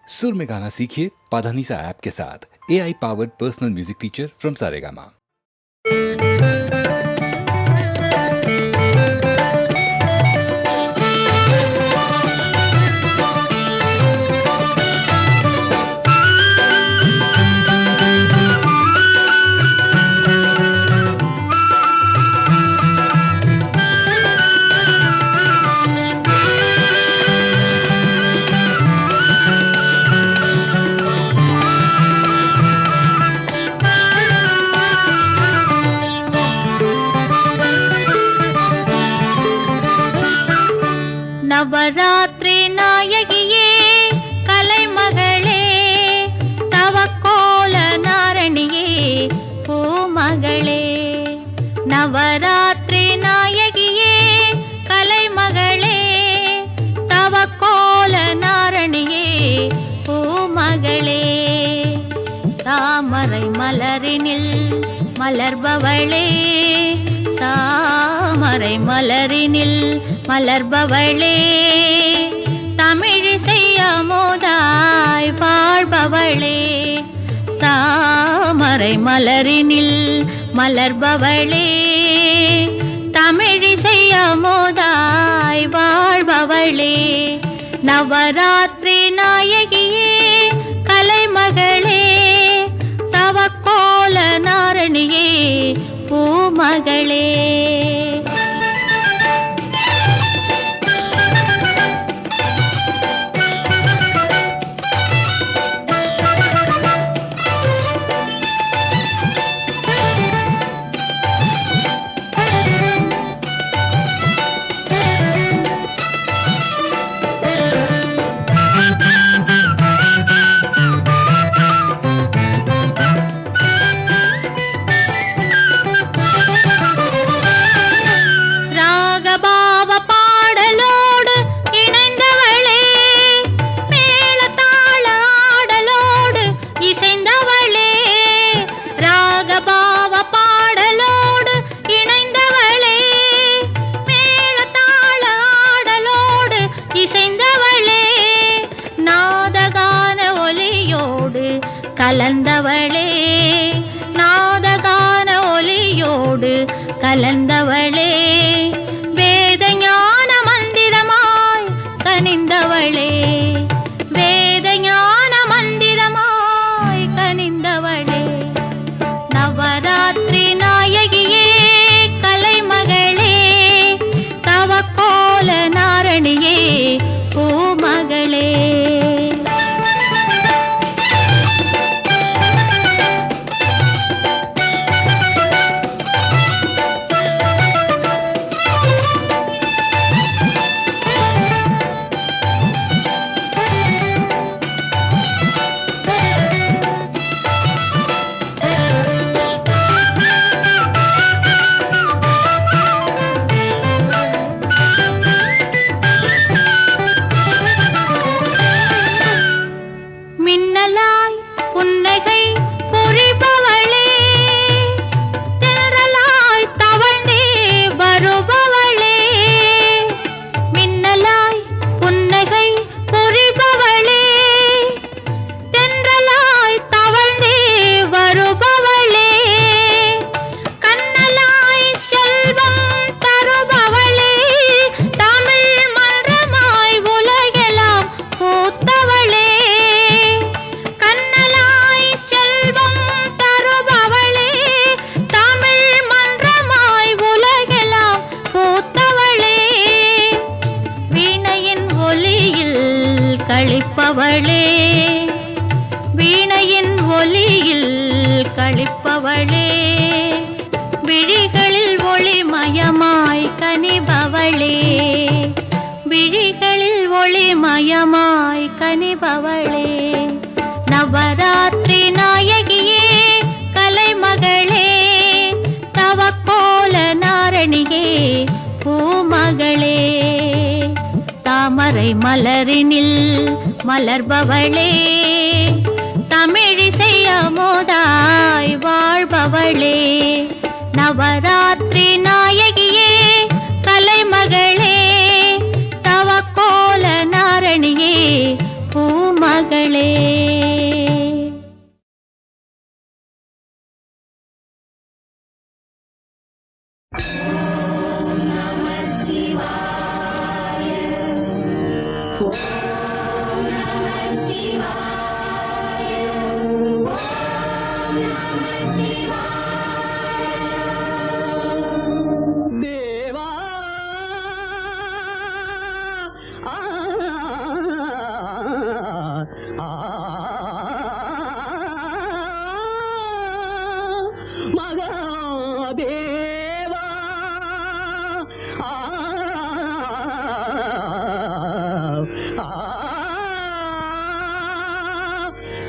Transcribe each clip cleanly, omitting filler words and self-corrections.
सुर में गाना सीखिए पाधानीसा ऐप के साथ। AI powered personal music teacher from Saregama. Navaratri நாயகியே கலைமகளே தவக்கோல நாரணியே பூமகளே. நவராத்திரி நாயகியே கலைமகளே தவக்கோல நாரணியே பூமகளே. தாமரை மலரினில் மலர்பவளே தாமரை மலரினில் மலர்பவளே. தமிழிசை அமுதாய் வாழ்பவளே தாமரை மலரினில் மலர்பவளே. தமிழிசை அமுதாய் வாழ்பவளே. நவராத்திரி நாயகியே கலைமகளே தவக்கோல நாரணியே பூமகளே. கலந்தவளே நாதகான ஒலியோடு கலந்தவளே. வேத ஞான மந்திரமாய் கனிந்தவளே வேத ஞான மந்திரமாய் கனிந்தவளே. நவராத்திரி நாயகியே கலைமகளே தவக்கோல நாரணியே பூமகளே. களிப்பவளே வீணையின் ஒலியில் களிப்பவளே. விழிகளில் ஒளிமயமாய் கனிபவளே விழிகளில் ஒளிமயமாய் கனிபவளே. நவராத்திரி நாயகியே கலைமகளே தவக்கோல நாரணியே பூமகளே. தாமரை மலரினில் மலர்பவளே தமிழிசை அமுதாய் வாழ்பவளே. நவராத்திரி நாயகியே கலைமகளே தவக்கோல நாரணியே பூமகளே. மகளே.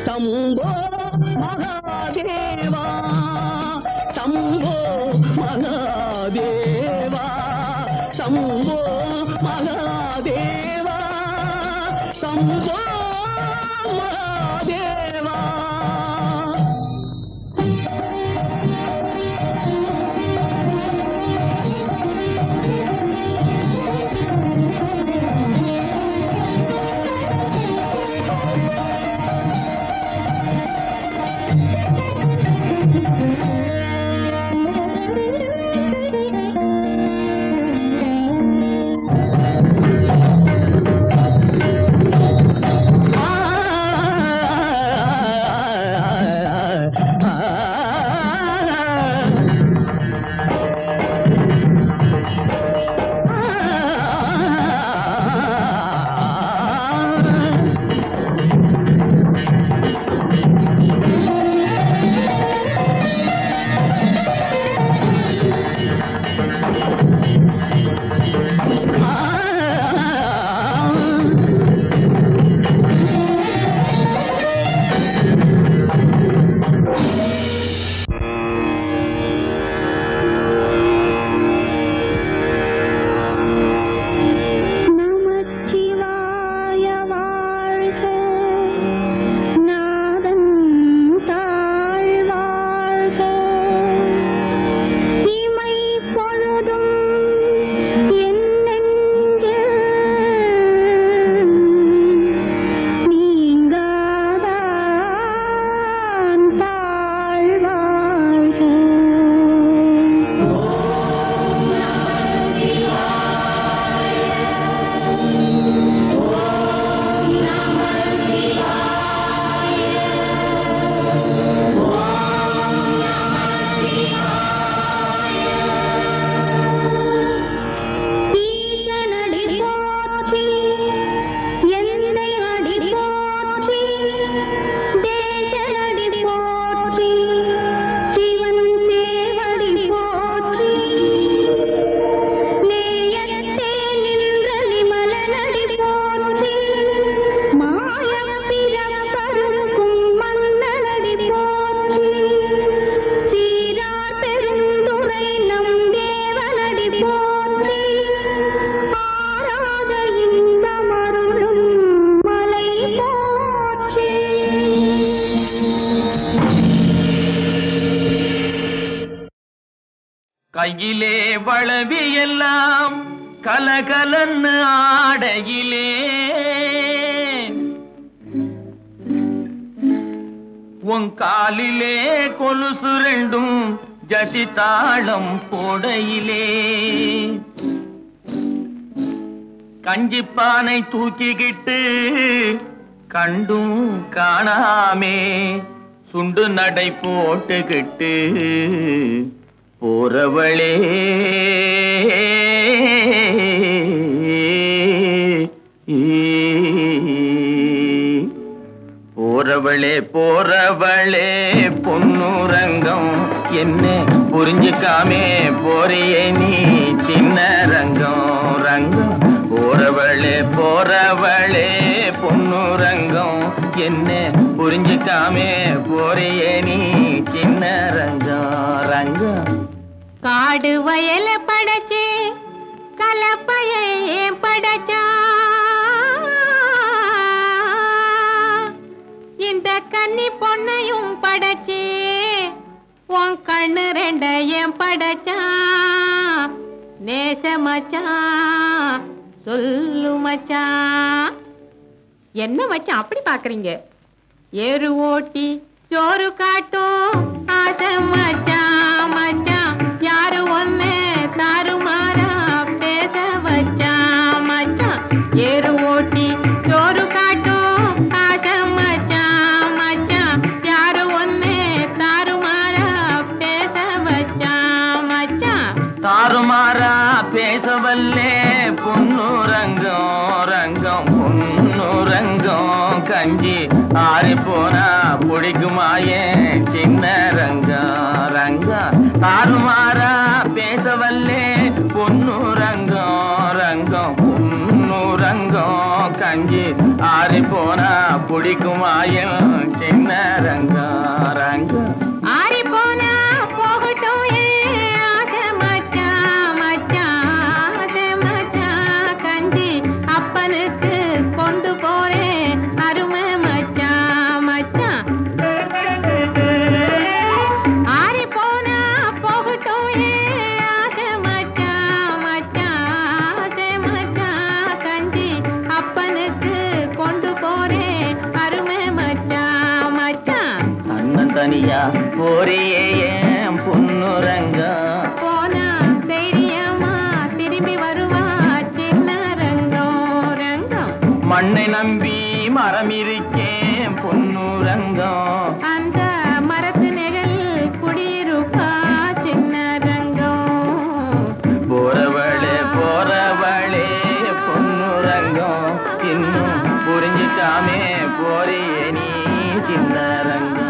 சம்போ மகாதேவா, சம்போ மகாதேவா, சம்போ மகாதேவா, சம்போ மகாதேவா. கையிலே வளவி எல்லாம் கலகலன்னு ஆடையிலே, உன் காலிலே கொலுசு ரெண்டும் ஜதி தாளம் போடையிலே, கஞ்சிப்பானை தூக்கிக்கிட்டு கண்டும் காணாமே சுண்டு நடை போட்டுக்கிட்டு போறவளே போறவளே போறவளே பொன்னுரங்கம் என்ன புரிஞ்சுக்காமே போறியே நீ சின்ன ரங்கம் ரங்கம். போறவளே போறவளே பொன்னுரங்கம் என்ன புரிஞ்சுக்காமே போறியே நீ சின்ன ரங்கம் ரங்கம். காடு வயல படைச்சு கலப்பையே படைச்சா, இந்த கன்னி பொண்ணையும் படைச்சு உன் கண்ணு ரெண்டையும் படைச்சா. நேச மச்சான் சொல்லு மச்சான், என்ன மச்சான் அப்படி பாக்குறீங்க? ஏறு ஓட்டி சோறு காட்டும் ஆசை மச்சான் மச்சான், யாரு ஒன்னு தாறுமாறா பேச வச்சான் மச்சான். ஏறு ஓட்டி சோறு காட்டும் ஆசை மச்சான் மச்சான், யாரு ஒன்னு தாறுமாறா பேச வச்சான் மச்சான். தாறுமாறா பேசவல்லே பொண்ணு ரங்கம் ரங்கம் பொண்ணு ரங்கம் கஞ்சி ஆறி போனா பிடிக்குமாயே சின்ன ரங்கம் ரங்கம். தாறுமாறா பேசவல்லே பொண்ணு ரங்கம் ரங்கம் பொண்ணு ரங்கம் கஞ்சி ஆறி போனா பிடிக்குமாயே சின்ன ரங்கம் ரங்கம். ஆறி போனா போகட்டும் ஏன் ஆசை மச்சான் மச்சான், ஆசை மச்சான் கஞ்சி அப்பனுக்கு கொண்டு போறேன் அருமை மச்சான் மச்சான். ஆறி போனா போகட்டும் ஏன் ஆசை மச்சான் மச்சான், ஆசை மச்சான் கஞ்சி அப்பனுக்கு கொண்டு போறேன் அருமை மச்சான் மச்சான். அண்ணன் தனியா போறியே ஏன் பொண்ணு ரங்கம், போனா தைரியமா திரும்பி வருவா சின்ன ரங்கம் ரங்கம். மண்ணை நம்பி மரம் இருக்கேன் பொண்ணு ரங்கம். அந்த மரத்து நிழல் குடியிருப்பா சின்ன ரங்கம். போறவளே பொண்ணு ரங்கம், இன்னும் புரிஞ்சுக்காமே போறியே நீ சின்ன ரங்கம்.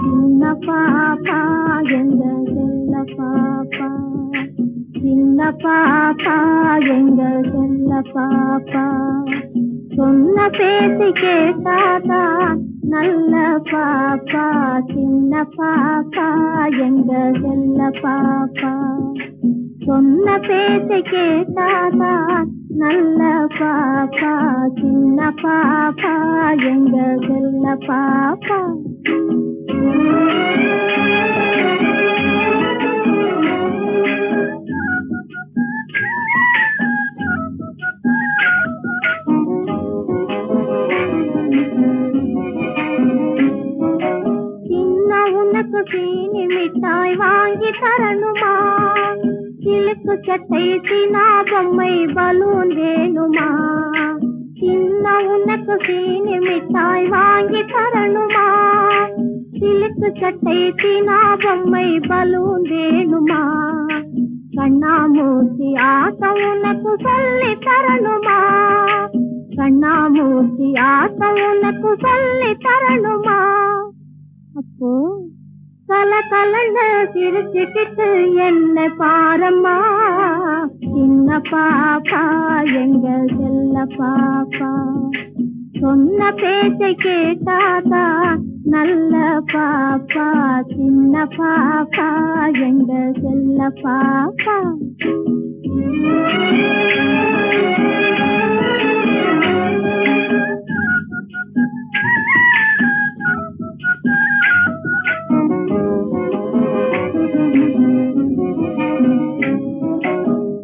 சின்ன பாப்பா எங்க செல்ல பாப்பா, சின்ன பாப்பா எங்க செல்ல பாப்பா, சொன்ன பேச்சு கேட்டாதா நல்ல பாப்பா. சின்ன பாப்பா எங்க செல்ல பாப்பா, சொன்ன பேச்சு கேட்டாதா நல்ல பாப்பா. சின்ன பாப்பா எங்க செல்ல பாப்பா. சின்ன உனக்கு சீனி மிட்டாய் வாங்கி தரணுமா, சிலுக்கு சட்டை சீனா பொம்மை பலூன் வேணுமா. சின்ன உனக்கு சீனி மிட்டாய் வாங்கி தரணுமா, சிலுக்கு சட்டை சீனா பொம்மை பலூன் வேணுமா. கண்ணாமூர்த்தி ஆட்டம் உனக்கு சொல்லி தரணுமா, கண்ணாமூர்த்தி ஆட்டம் உனக்கு சொல்லி தரணுமா. அப்போ கல கலன்னு சிரிச்சுக்கிட்டு என்ன பாரம்மா. சின்ன பாப்பா எங்க செல்ல பாப்பா, சொன்ன பேச்சை கேட்டாதா நல்ல பாப்பா. சின்ன பாப்பா எங்க செல்ல பாப்பா.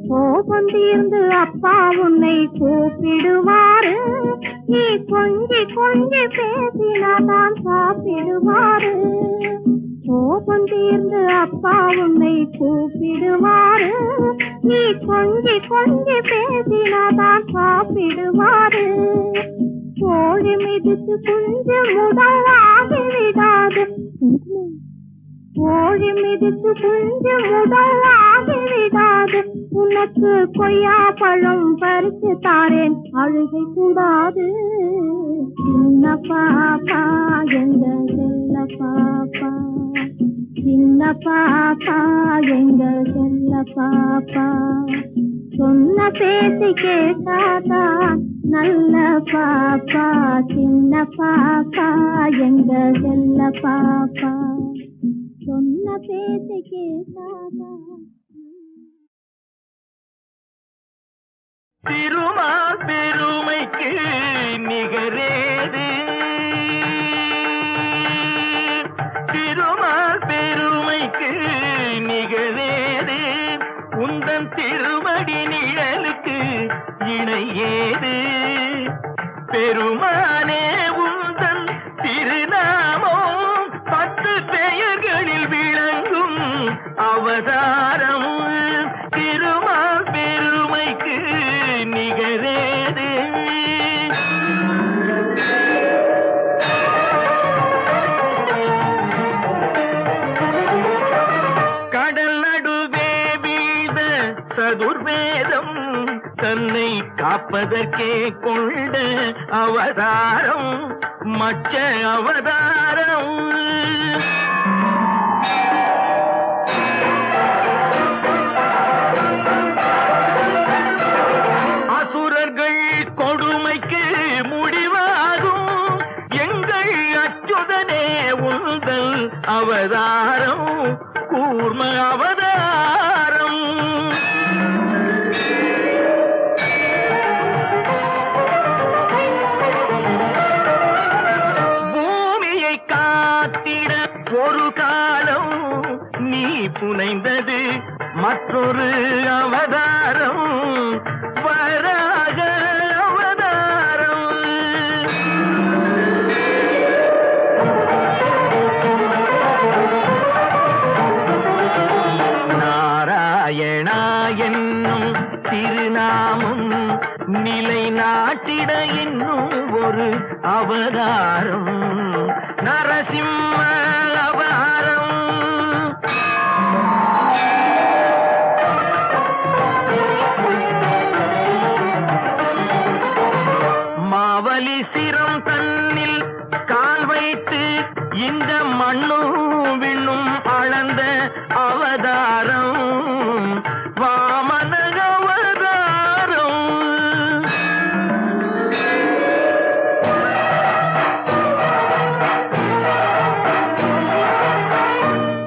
கோபம் தீர்ந்து அப்பா உன்னை கூப்பிடுவாரு, நீ கொஞ்சி கொஞ்சி பேசினாதான் சாப்பிடுவாரு. கோபம் தீர்ந்து அப்பா உன்னை கூப்பிடுவாரு, நீ கொஞ்சி கொஞ்சி பேசினாதான் சாப்பிடுவாரு. கோழி மிதித்து குஞ்சு முதலாகி விடாது, கோழி மிதித்து குஞ்சு முதலாகி விடாது. உனக்கு கொய்யா பழம் பறித்து தாரேன் அழுகை கூடாது. சின்ன பாப்பா எங்க செல்ல பாப்பா, சின்ன பாப்பா எங்க செல்ல பாப்பா, சொன்ன பேச்சு கேட்டாதா நல்ல பாப்பா சின்ன பாப்பா எங்க செல்ல பாப்பா சொன்ன பேச்சு கேட்டாதா திருமால் பெருமைக்கு நிகரேது திருமால் பெருமைக்கு நிகழேது உந்தன் திருமடி நிழலுக்கு இணையேது பெருமானே உந்தன் திருநாமம் 10 பெயர்களில் விளங்கும் அவதாரம் திருமால் பெருமைக்கு நிகரேது கடல் நடுவே வீழ்ந்த சதுர்வேதம் தன்னை காப்பதற்கே கொண்ட அவதாரம் மச்ச அவதாரம் அசுரர்கள் கொடுமைக்கு முடிவாகும் எங்கள் அச்சுதனே உந்தல் அவதாரம் கூர்ம அவதாரம் பூமியை காத்திட ஒரு காலம் நீ புனைந்தது மற்றொரு அவதாரம் வராக அவதாரம் நாராயணா என்னும் திருநாமம் நிலை நாட்டிட என்னும் ஒரு அவதாரம் நரசிம்ம அவதாரம் மாவலி சிரம் தன்னில் கால் வைத்து இந்த மண்ணும் விண்ணும் அளந்த அவதாரம் வாமன அவதாரம்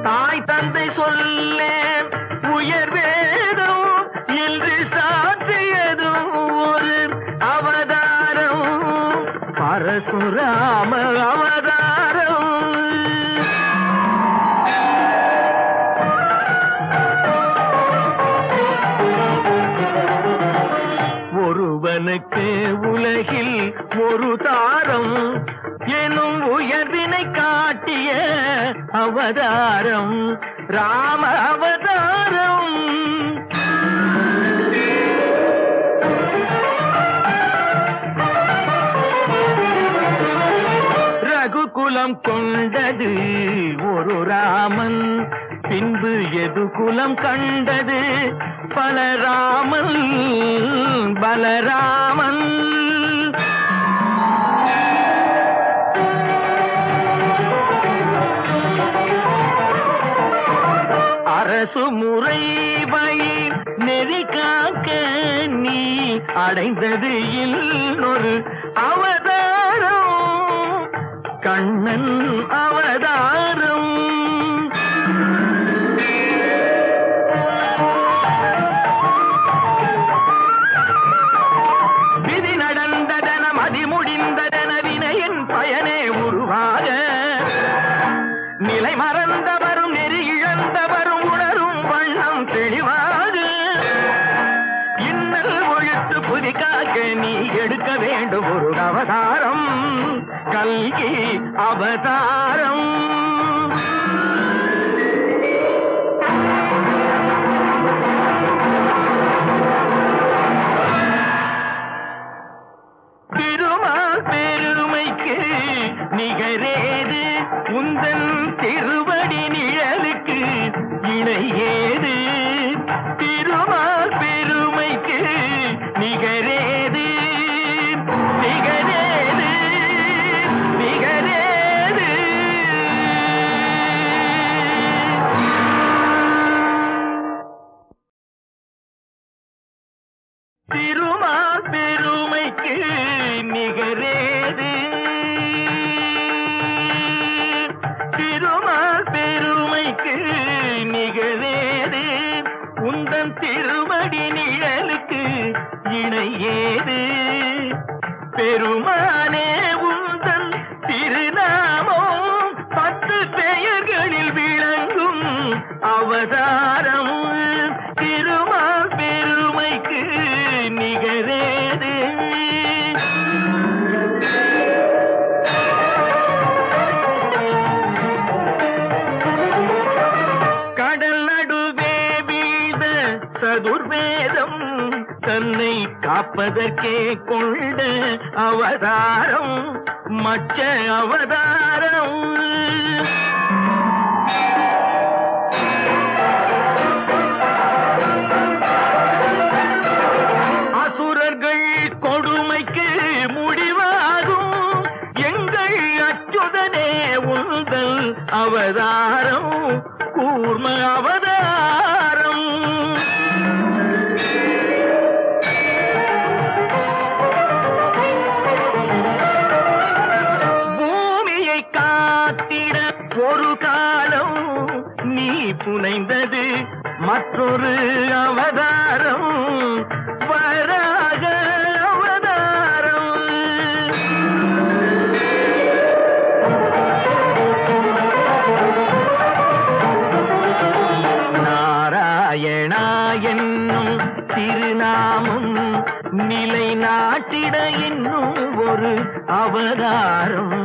தாய் தந்தை சொல்ல உயர் வேதம் என்று சாற்றியதும் ஒரு அவதாரம் பரசுராம அவதாரம் ஒருவனுக்கு உலகில் ஒரு தாரம் எனும் உயர்வினை காட்டிய அவதாரம் ராம அவதாரம் ரகுகுலம் கொண்டது ஒரு ராமன் பின்பு எது குலம் கண்டது பல ராமன் பலராமன் அரசு முறை வழி நெறி காக்க நீ அடைந்தது இன்னொரு அவதாரம் கண்ணன் அவதாரம் விதி நடந்ததன மதி முடிந்ததன வினையின் பயனே உருவாக நிலை மறந்தவரும் நெறி இழந்தவரும் உணரும் வண்ணம் தெளிவாக இன்னல் ஒழித்து புதிக்காக நீ எடுக்க வேண்டும் ஒரு அவதாரம் கல்கி அவதாரம் திருமால் பெருமைக்கு நிகரேது உந்தன் திருவடி நிழலுக்கு இணையேது திருமால் பெருமைக்கு நிகரேது நிகரேது நிகரேது திருமால் பெருமைக்கு சதுர்வேதம் தன்னை காப்பதற்கே கொண்ட அவதாரம் மச்ச அவதாரம். அசுரர்கள் கொடுமைக்கு முடிவாகும் எங்கள் அச்சுதனே உந்தல் அவதாரம் கூர்ம அவதாரம். பூமியை காத்திட ஒரு காலம் நீ புனைந்தது மற்றொரு அவதாரம் வராக அவதாரம். நாராயணா என்னும் திருநாமம் நிலை நாட்டிட என்னும் ஒரு அவதாரம்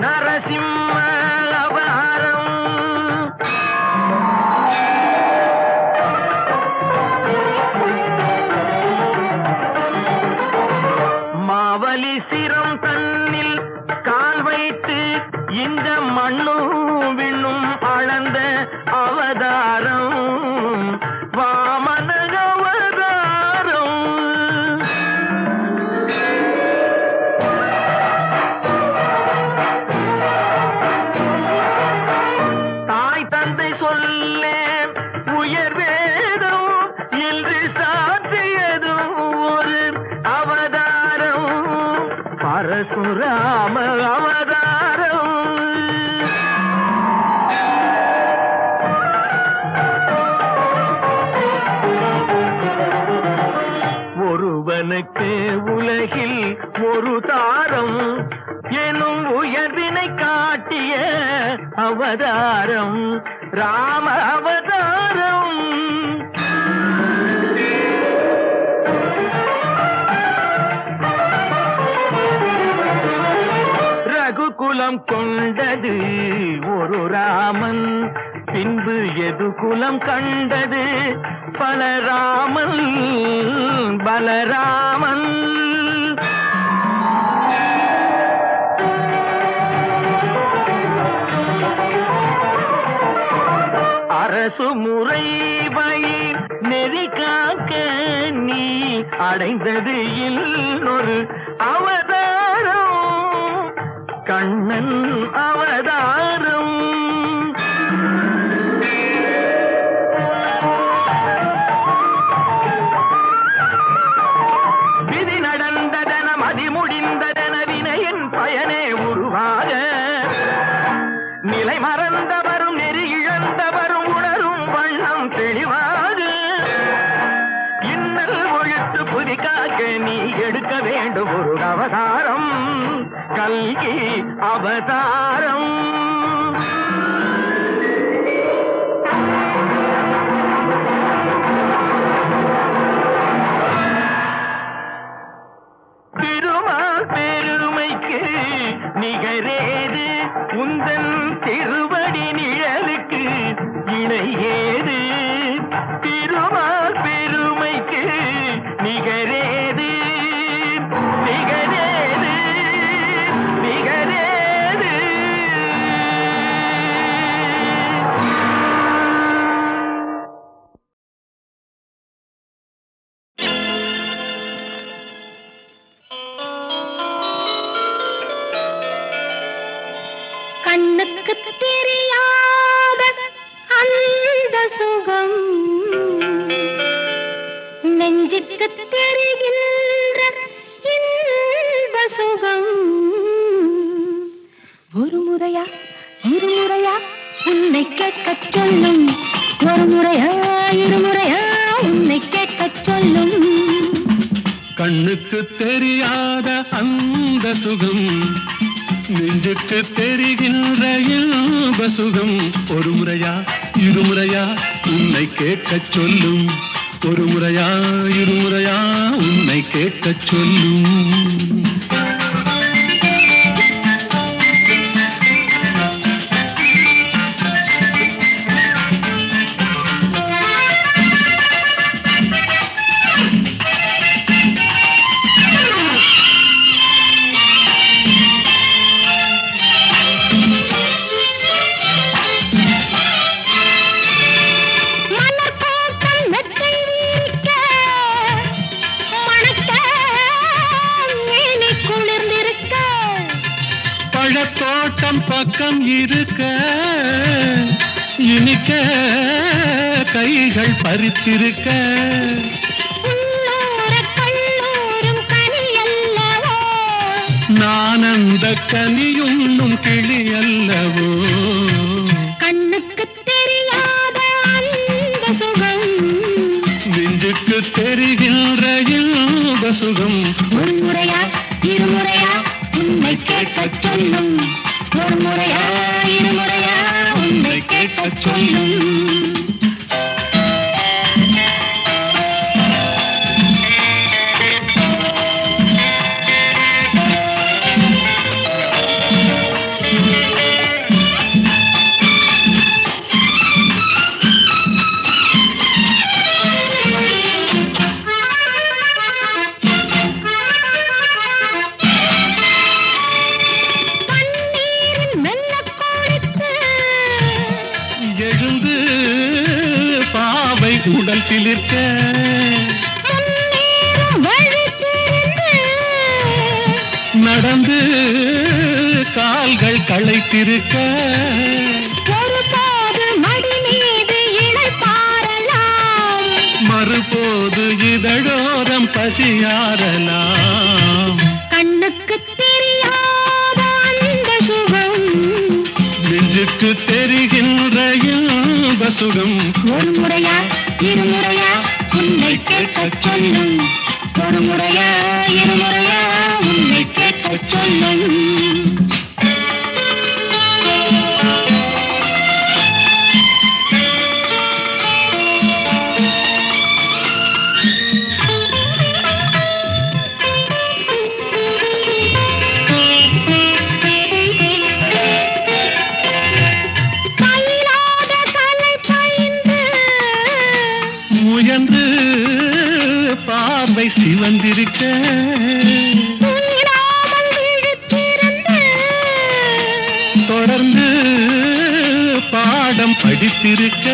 நரசிம்ம அவதாரம். மாவலி சிரம் தன்னில் கால் வைத்து இந்த மண்ணும் விண்ணும் அளந்த அவதாரம் வாமன அவதாரம். தாய் தந்தை சொல்ல உயர் வேதம் என்று சாற்றியதும் ஒரு அவதாரம் பரசுராம அவதாரம். ஒருவனுக்கு உலகில் ஒரு தாரம் எனும் உயர்வினை காட்டிய அவதாரம் ராம அவதாரம். ரகுகுலம் கொண்டது ஒரு ராமன் பின்பு எது குலம் கண்டது பலராமன் பலராமன். அரசு முறை வழி நெறி காக்க நீ அடைந்தது இன்னொரு அவதாரம் கண்ணன் அவதாரம். விதி நடந்ததென மதி முடிந்ததென வினையின் பயனே உருவாக நிலை மறந்தவரும் நெறி இழந்தவரும் உணரும் வண்ணம் தெளிவாக இன்னல் ஒழித்து புதிக்காக்க நீ எடுக்க வேண்டும் ஒரு அவதாரம் கல்கி அவதாரம். திருமால் பெருமைக்கு நிகரேது உந்தன் திருவடி நிழலுக்கு இணையேது. திருமால் பெருமைக்கு நிகரேது நிகரேது நிகரேது. கண்ணுக்கு தெரியாத அந்த சுகம் நெஞ்சுக்கு தெரிகின்ற இன்ப சுகம் ஒரு முறையா உன்னை கேட்கச் சொல்லும் ஒரு முறையா இருமுறையா உன்னை கேட்கச் சொல்லும். கண்ணுக்கு தெரியாத அந்த சுகம் நெஞ்சுக்கு தெரிகின்ற இன்ப சுகம் ஒரு முறையா இருமுறையா உன்னை கேட்கச் சொல்லும் ஒரு முறையா இருமுறையா உன்னை கேட்கச் சொல்லும். பழத்தோட்டம் பக்கம் இருக்க இனிக்க கைகள் பறிச்சிருக்க கல்லூரும் கனி அல்லவோ நான் அந்த கனியுண்ணும் கிளி அல்லவோ கண்ணுக்கு தெரியாத அந்த சுகம் நெஞ்சுக்கு தெரிகின்ற இன்ப சுகம் ஒரு முறையா இருமுறையா உன்னை கேட்கச் சொல்லும் ஒரு முறையா இருமுறையா உன்னை கேட்கச் சொல்லும் எழுந்து பாவை உடல் சிலிர்க்க நடந்து கால்கள் களைத்திருக்க ஒருபோது மடி மீது இளைப்பாறலாம் மறுபோது இதழோரம் பசியாரலாம் கண்ணுக்கு தெரியாத அந்த சுகம் நெஞ்சுக்கு தெரிகின்ற இன்ப சுகம் ஒரு முறையா இருமுறையா உன்னை கேட்கச் சொல்லும் ஒரு முறையா இருமுறையா உன்னை கேட்கச் சொல்லும் முயன்று பார்வை சிவந்திருக்க தொடர்ந்து பாடம் படித்திருக்க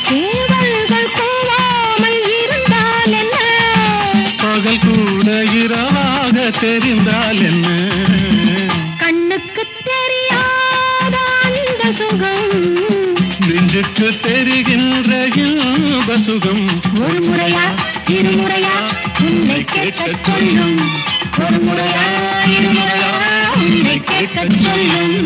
சேவல்கள் கூவாமல் இருந்தால் என்ன பகல் கூட இரவாக தெரிந்தால் என்ன கண்ணுக்கு தெரியாத அந்த சுகம் நெஞ்சுக்கு தெரிகின்ற இன்ப சுகம் ஒரு முறையா இருமுறையா உன்னை கேட்கச் சொல்லும் ஒரு முறையா இருமுறையா உன்னை கேட்கச் சொல்லும்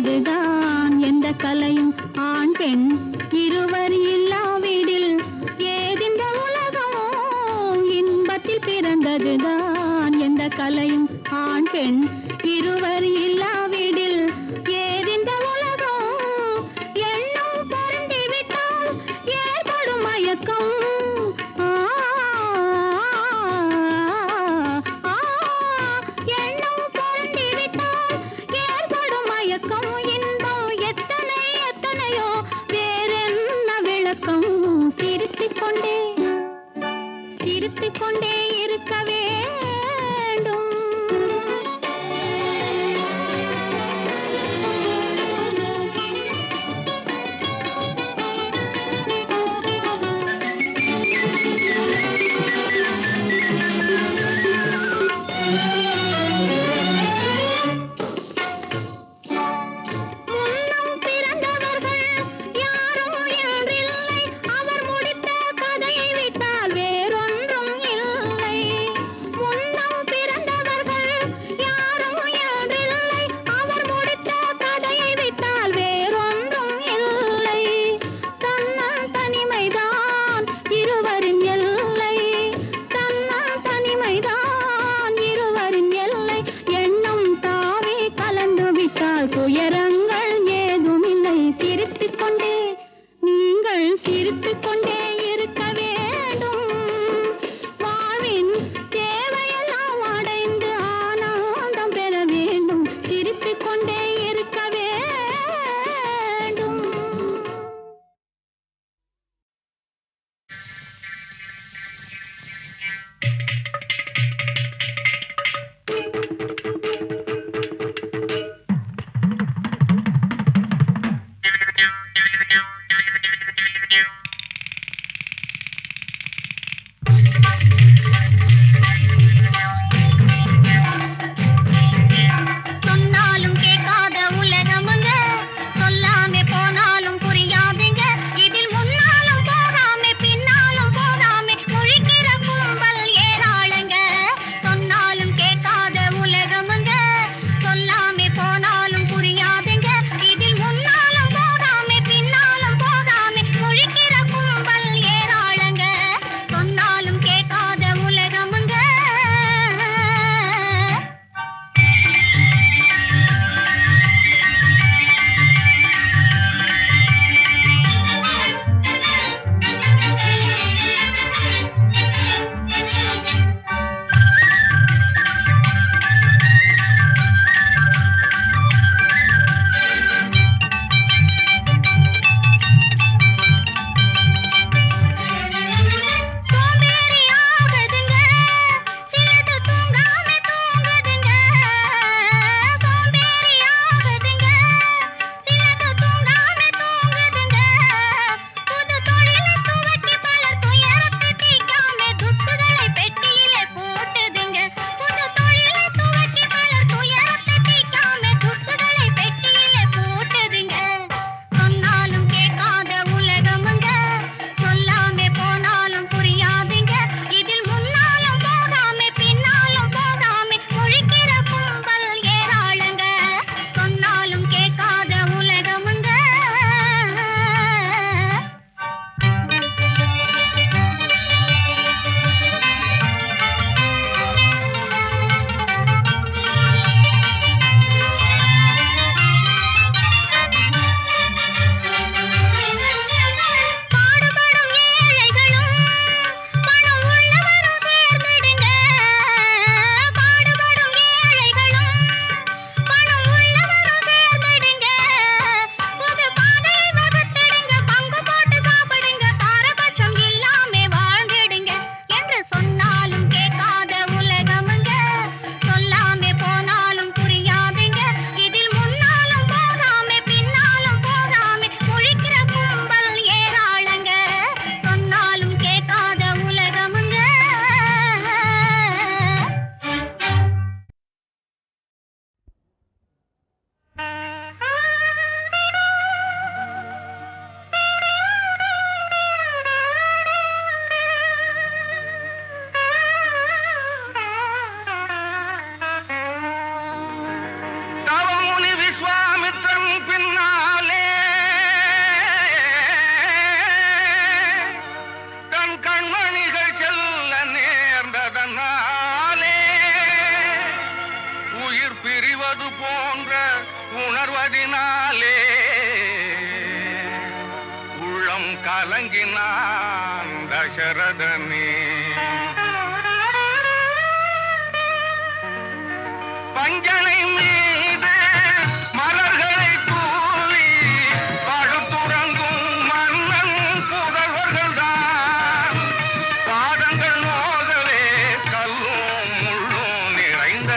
பிறந்ததுதான் எந்த கலையும் ஆண் பெண் இருவர் இல்லாவிடில் ஏதிந்த உலகம் இன்பத்தில் பிறந்ததுதான் எந்த கலையும் ஆண் பெண் இருவர் இல்லாவிடில் ஏதிந்த உலகம் எண்ணம் பொருந்திவிட்டால் ஏற்படும் மயக்கம் எண்ணம் பொருந்திவிட்டால் ஏற்படும் மயக்கம் இன்பம் எத்தனை எத்தனையோ வேறென்ன விளக்கம் சிரித்துக் கொண்டே இருக்க வேண்டும் முன்னம் பிறந்தவர்கள் யாரும் இன்றில்லை அவர் முடித்த கதையை விட்டால் வேறொன்றும் இல்லை முன்னம் பின்னாலே தன் கண்மணிகள் செல்ல நேர்ந்ததனாலே உயிர் பிரிவது போன்ற உணர்வதினாலே உள்ளம் கலங்கினான் தசரதனே. பஞ்சனை மீது மலர்களை தூவி படுத்துறங்கும் மன்னன் புதல்வர்கள் தான் பாதங்கள் நோகவே கல்லும் முள்ளும் நிறைந்த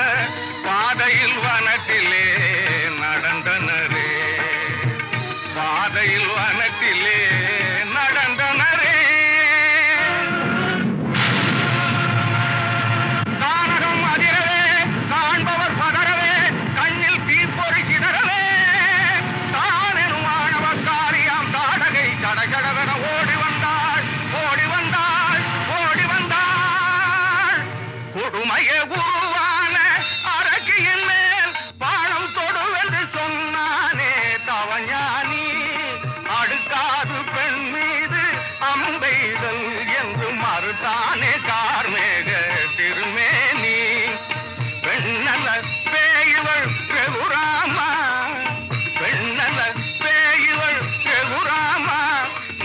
பாதையில் வனத்திலே நடந்தனரே, பாதையில் வனத்திலே நடந்தனரே. தானகம் அதிரவே காண்பவர் பதறவே கண்ணில் தீப்பொறி சிதறவே தானெனும் ஆணவக்காரியாம் தாடகை கடகடவென ஓடி வந்தாள், ஓடி வந்தாள், ஓடி வந்தாள். கொடுமையே உருவான அரக்கியின் மேல் பானம் தொடுவென்று சொன்னானே தவஞானி. அடுக்காது பெண் மீது அம்பெய்தல் என்று மறுத்தானே கார்மேக திருமேனி. பெண்ணல்ல பேய்வள் ரகுராமா, பெண்ணல்ல பேய்வள் ரகுராமா,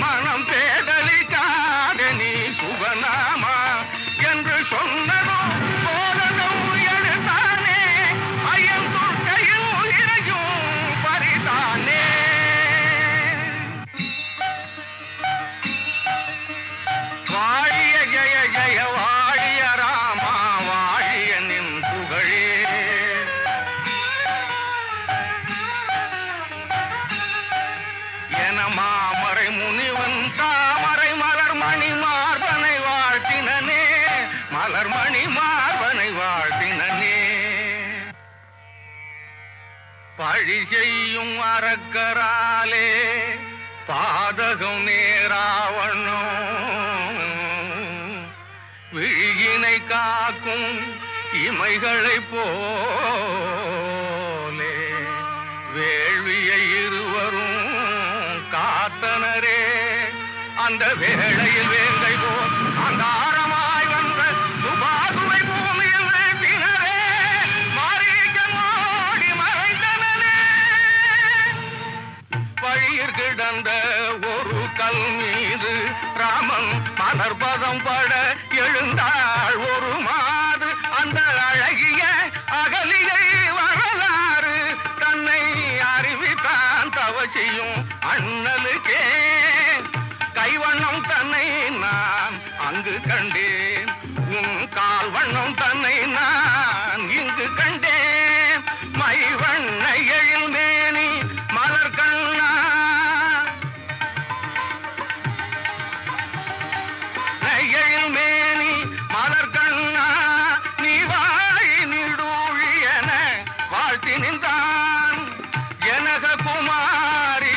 மனம் பேதலிக்காத நீ சுகநாமா என்று சொன்னதோ போதலும் எழுதானே ஐயம் துர்க்கையும் உயிரையும் பறிதானே. வாழிய ஜெய ஜெய வாழிய ராமா வாழிய நின் புகழே. என மாமறை முனிவன் தாமரை மலர்மணி மார்பனை வாழ்த்தினனே, மலர்மணி மார்பனை வாழ்த்தினனே. பழி செய்யும் அரக்கராலே பாதகம் நேராவண்ணம் விழியினை காக்கும் இமைகளைப் போலே வேள்வியை இருவரும் காத்தனரே. அந்த வேளையில் வேங்கை போல் அங்காரமாய் வந்த சுபாகுவை பூமியில் வீழ்த்தினரே, மாரீச்சன் ஓடி மறைந்தனரே. வழியில் கிடந்த ஒரு கல் மீது ராமன் மலர்பதம் பட எழுந்தாள் ஒரு மாது. அந்த அழகிய அகலிகை வரலாறு தன்னை அறிவித்தான் தவசியும் அண்ணலுக்கே. கைவண்ணம் தன்னை நான் அங்கு கண்டேன், உன் கால் வண்ணம் தன்னை நான் இங்கு கண்டேன். மைவண்ண எழில் மேனி மலர் கண்ணா, எழில் மேனி மலர் கண்ணா, நீ வாழி நிடூழியன வாழ்த்தி நின்றான். ஜனக குமாரி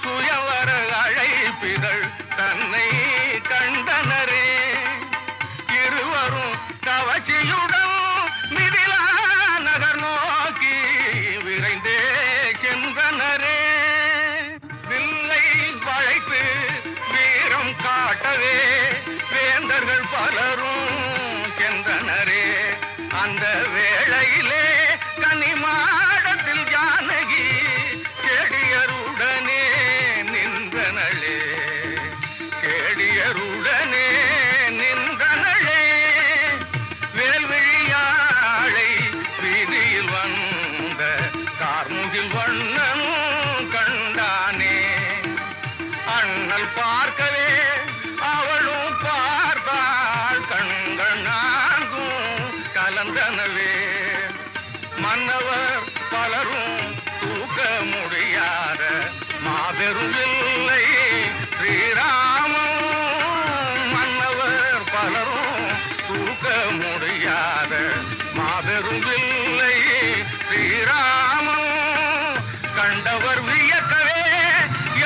சுயவர அழைப்பிதழ் தன்னை கண்டனரே. இருவரும் கவச்சியுடன் மிதிலா நகர் நோக்கி விரைந்தே சென்றனரே. வில்லை வளைத்து வீரம் காட்டவே வேந்தர்கள் பலரும் சென்றனரே. அந்த வேளையிலே கனிமாடத்தில் ஜானகி செடியருடனே நின்றனளே, செடியருடனே நின்றனளே. வேல்விழியாளை வீதியில் வந்த கார்முகில் வண்ணனும் கண்டானே. அண்ணல் பார்க்கவே அவளும் பார்த்தாள், கண்கள் நான்கும் கலந்தனவே. மன்னவர் பலரும் தூக்க முடியாத மாபெரும் வில்லை ஸ்ரீராமம். மன்னவர் பலரும் தூக்க முடியாத மாபெரும் வில்லை ஸ்ரீராமம். கண்டவர் வியக்கவே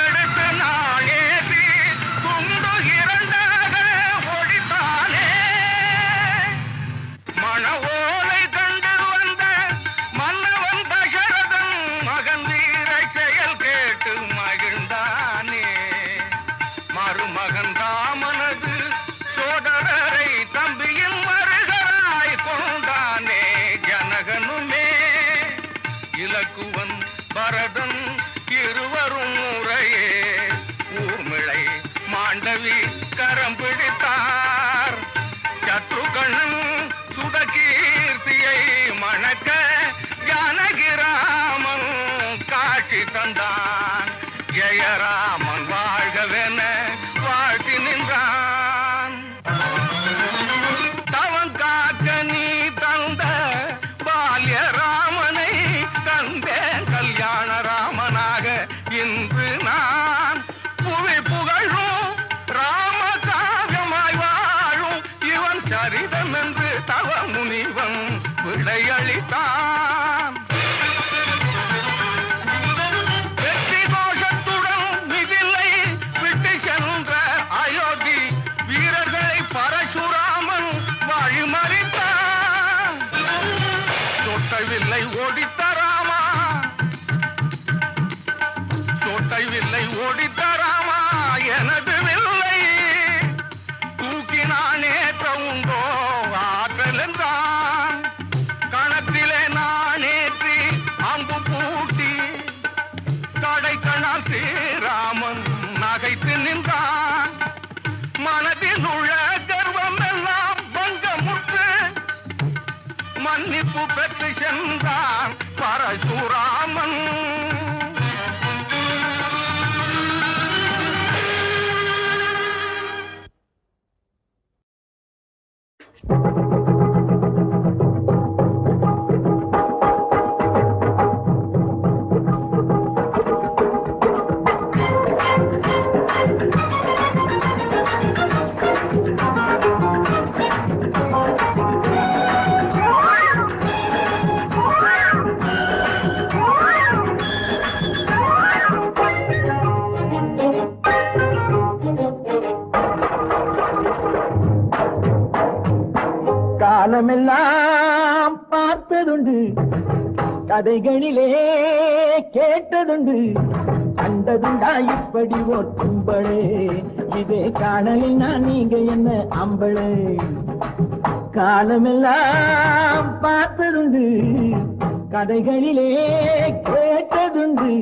எடுத்து நாளேசி துண்டு இரண்டாக ஒடித்தானே. மணவோலை கண்டு வந்த மன்னவன் தசரதன் மகன் வீர செயல் பரதன் இருவரும் முறையே ஊர்மிளை மாண்டவி கரம் பிடித்தார். சத்ருகணன் சுடகீர்த்தியை மணக்க ஜானகிராமன் காட்சி தந்தான். ஜெயராமன் வாழ்கவென வாழ்த்தி நின்றான். தவன் காக்க நீ தந்த பால்யராமனை கண்டேன் கல்யாண ராமனாக இன்று நான். புவி புகழும் ராம காவியமாய் வாழும் இவன் சரிதம் என்று தவ முனிவன் விடையளித்தான். வெற்றி கோஷத்துடன் மிதிலை விட்டு சென்ற அயோத்தி வீரர்களை பரசுராமன் வழிமறித்தான். சொட்டவில்லை ஓடித்த ராமா, சொட்டவில்லை ஓடித்த ராமா, எனது வில்லை தூக்கி நான் ஏற்ற உண்டோ ஆற்றல் என்றான். கணத்திலே நான் ஏற்றி அம்பு பூட்டி கடைக்கணால் ஸ்ரீராமன் நகைத்து நின்றான். மனதில் உள்ள கர்வம் எல்லாம் பங்கமுற்று மன்னிப்பு பெற்று சென்றான் பரசுராமன். காலமெல்லாம் பார்த்ததுண்டு, கதைகளிலே கேட்டதுண்டு, கண்டதுண்டா இப்படி ஓர் கும்பளே, இதே காணலினா நீங்க என்ன அம்பளே. காலமெல்லாம் பார்த்ததுண்டு, கதைகளிலே கேட்டதுண்டு,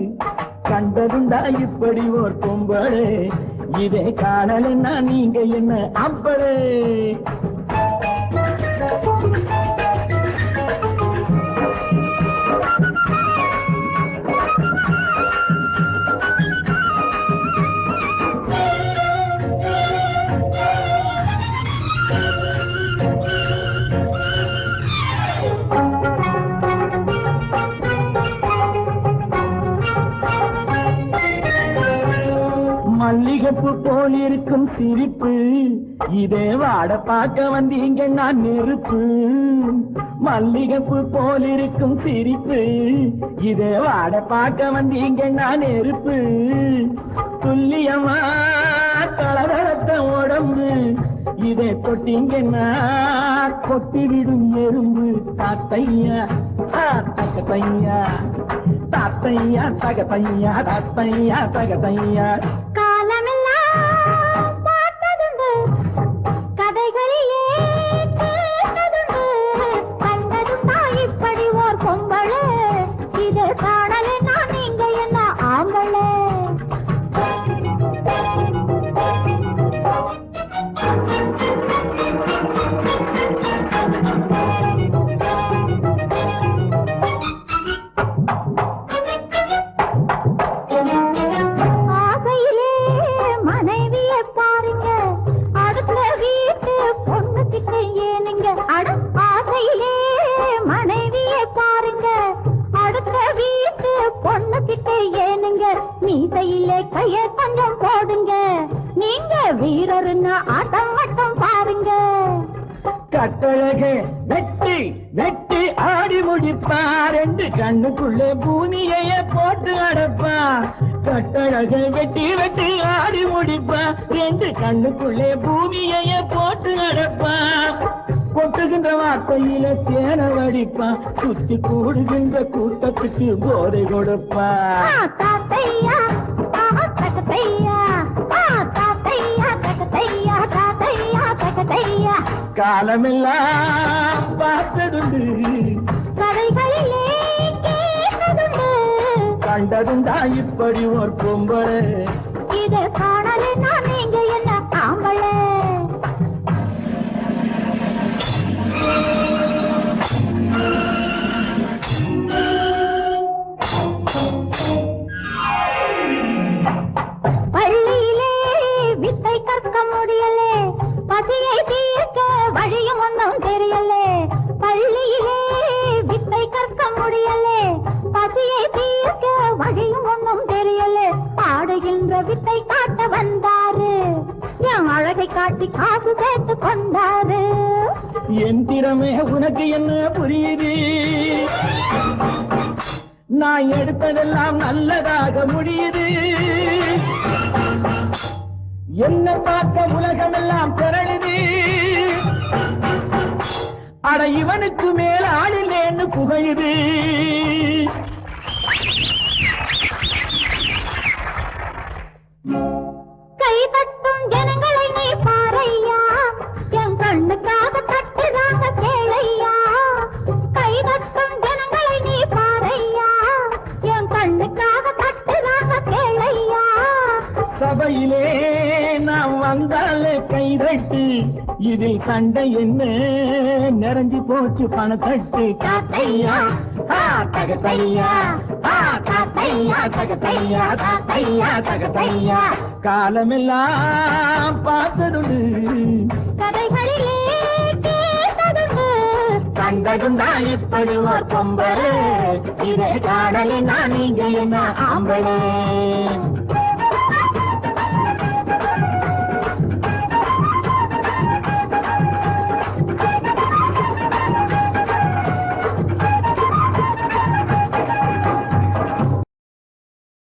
கண்டதுண்டா இப்படி ஓர் கும்பளே, இதே காணலினா நீங்க என்ன அம்பளே. மல்லிகைப்பூ போல் இருக்கும் சிரிப்பு, இதே வாட பார்க்க வந்தீங்க நான் நெருப்பு. மல்லிகைப்பூ போல் இருக்கும் சிரிப்பு, இதே வாட பார்க்க வந்தீங்க நான் நெருப்பு. துல்லியமா கலவரத்த உடம்பு, இதை கொட்டிங்கன்னா கொட்டிவிடும் எறும்பு. தாத்தையா தகத்தையா, தாத்தையா தகத்தையா, தாத்தையா தகத்தையா. காலமெல்லாம் பார்த்ததுண்டு, கதைகளிலே கேட்டதுண்டு, கண்டதுண்டா இப்படி ஓர் பொம்பளே, இது காணலே நான் நீங்க என்ன ஆம்பளே. மீசையிலே கைய கொஞ்சம் போடுங்க, நீங்க வீரர்னு ஆட்டம் மட்டும் பாருங்க. கட்டழகே வெட்டி வெட்டி ஆடி முடிப்பா, ரெண்டு கண்ணுக்குள்ளே பூமியைய போட்டு அடப்பா. கட்டழகை வெட்டி வெட்டி ஆடி முடிப்பா, ரெண்டு கண்ணுக்குள்ளே பூமியைய போட்டு அடப்பா. கொட்டுகின்ற வார்த்தையில தேன வடிப்பா, சுத்தி கூடுகின்ற கூட்டத்துக்கு போதை கொடுப்பா. தாத்தையா தகத்தையா, தாத்தையா தகத்தையா, தாத்தையா தகத்தையா. காலமெல்லாம் பார்த்ததுண்டு, கதைகளிலே கேட்டதுண்டு, கண்டதுண்டா இப்படி ஒரு பொம்பளை இத காணலைன்னா நீங்க என்ன ஆம்பளை பள்ளியிலே வித்தை கற்க முடியலே பசியை தீர்க்க வழியும் ஒன்றும் தெரியலே பள்ளியிலே வித்தை கற்க முடியலே பசியை தீர்க்க வழியும் ஒன்றும் தெரியலே பாடுகின்ற வித்தை காட்ட வந்தாரு என் அழகை காட்டி காசு சேர்த்து கொண்டாரு என் திறமை உனக்கு என்ன புரியுது நான் எடுத்ததெல்லாம் நல்லதாக முடியுது என்ன பார்க்க உலகமெல்லாம் திரளுது அட இவனுக்கு மேல ஆளில்லேன்னு புகழுது கை தட்டும் ஜனங்களை நீ பாரையா என் கண்ணுக்காக தட்டுறாங்க கேளையா கை தட்டும் ஜனங்களை நீ பாரையா என் கண்ணுக்காக தட்டுறாங்க கேளையா சபையிலே நாம் வந்தாலே கைதட்டு இதில் சண்டை என்ன நிறைஞ்சு போச்சு பணத்தட்டு காத்தையா தகத்தையா காத்தையா தகத்தையா காத்தையா தகத்தையா காலமெல்லாம் பார்த்ததுண்டு கதைகளிலே கேட்டதுண்டு கண்டதுண்டா இப்படி ஒரு பொம்பளை இதை காணலினா நீங்க என்ன ஆம்பளை